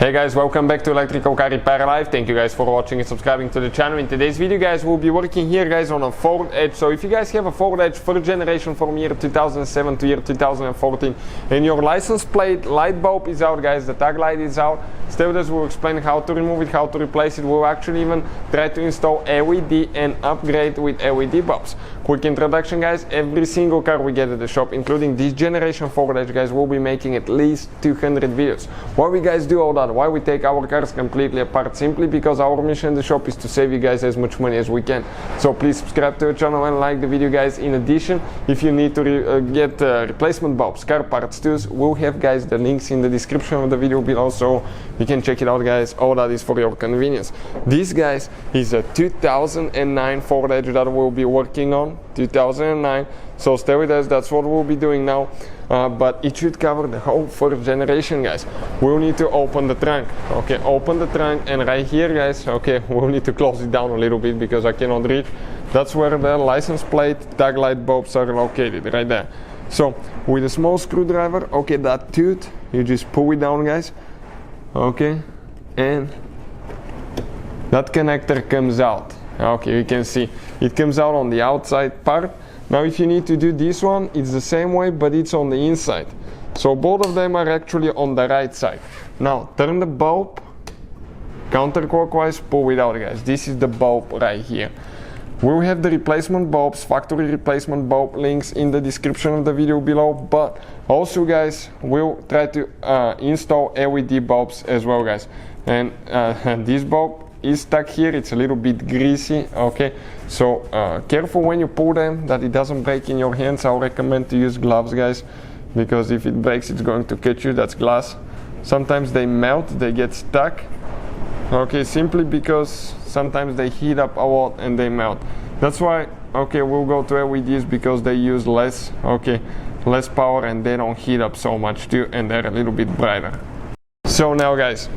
Hey guys, welcome back to Electrical Car Repair Live. Thank you guys for watching and subscribing to the channel. In today's video guys, we'll be working here guys on a Ford Edge. So if you guys have a Ford Edge first generation from year 2007 to year 2014 and your license plate light bulb is out guys, the tag light is out, stay with us, we'll explain how to remove it, how to replace it. We'll actually even try to install LED and upgrade with LED bulbs. Quick introduction guys, every single car we get at the shop, including this generation Ford Edge guys, we'll be making at least 200 videos. Why we guys do all that? Why we take our cars completely apart? Simply because our mission in the shop is to save you guys as much money as we can. So please subscribe to the channel and like the video guys. In addition, if you need to get replacement bulbs, car parts tools, we'll have guys the links in the description of the video below, so you can check it out guys. All that is for your convenience. This guys is a 2009 Ford Edge that we'll be working on. 2009, so stay with us, that's what we'll be doing now. But it should cover the whole first generation guys. We'll need to open the trunk. Okay, open the trunk, and right here guys, okay, we'll need to close it down a little bit because I cannot reach. That's where the license plate tag light bulbs are located, right there. So with a small screwdriver, okay, that tooth, you just pull it down guys, okay, and that connector comes out. Okay, you can see it comes out on the outside part. Now if you need to do this one, it's the same way, but it's on the inside. So both of them are actually on the right side. Now turn the bulb counterclockwise, pull it out guys. This is the bulb right here. We'll have the replacement bulbs, factory replacement bulb links in the description of the video below, but also guys, we'll try to install LED bulbs as well guys. And this bulb is stuck here, it's a little bit greasy, okay, so careful when you pull them that it doesn't break in your hands. I'll recommend to use gloves guys, because if it breaks it's going to catch you. That's glass. Sometimes they melt, they get stuck, okay, simply because sometimes they heat up a lot and they melt. That's why, okay, we'll go to LEDs because they use less power and they don't heat up so much too, and they're a little bit brighter. So now guys,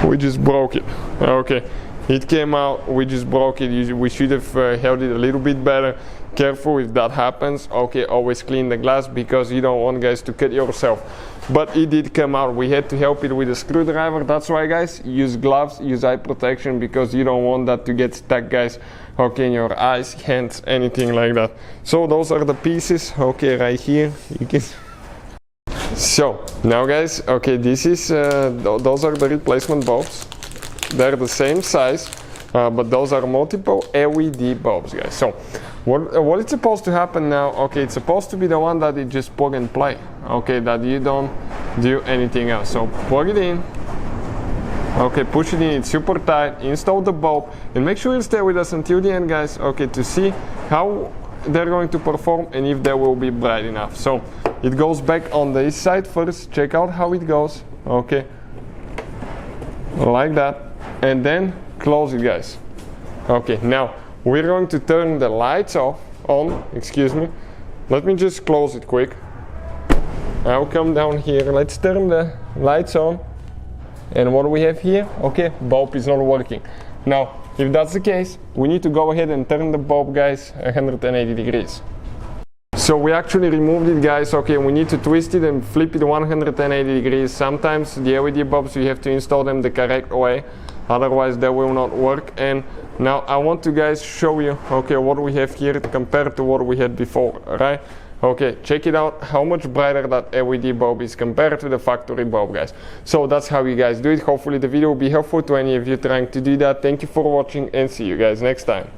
we just broke it. Okay, it came out, we just broke it. We should have held it a little bit better. Careful if that happens. Okay, always clean the glass because you don't want guys to cut yourself. But it did come out. We had to help it with a screwdriver. That's why guys, use gloves, use eye protection, because you don't want that to get stuck guys, okay, in your eyes, hands, anything like that. So those are the pieces, okay, right here you can. So now guys, okay, this is those are the replacement bulbs. They're the same size, but those are multiple LED bulbs guys. So what it's supposed to happen now, okay, it's supposed to be the one that you just plug and play, okay, that you don't do anything else. So plug it in, okay, push it in, it's super tight, install the bulb, and make sure you stay with us until the end guys, okay, to see how they're going to perform and if they will be bright enough. So it goes back on this side first, check out how it goes, okay, like that, and then close it guys. Okay, now we're going to turn the lights on, excuse me, let me just close it quick. I'll come down here, let's turn the lights on, and what do we have here? Okay, bulb is not working. Now if that's the case, we need to go ahead and turn the bulb guys 180 degrees. So we actually removed it guys, okay, we need to twist it and flip it 180 degrees. Sometimes the LED bulbs, you have to install them the correct way, otherwise they will not work. And now I want to guys show you, okay, what we have here compared to what we had before, right? Okay, check it out, how much brighter that LED bulb is compared to the factory bulb guys. So that's how you guys do it. Hopefully the video will be helpful to any of you trying to do that. Thank you for watching and see you guys next time.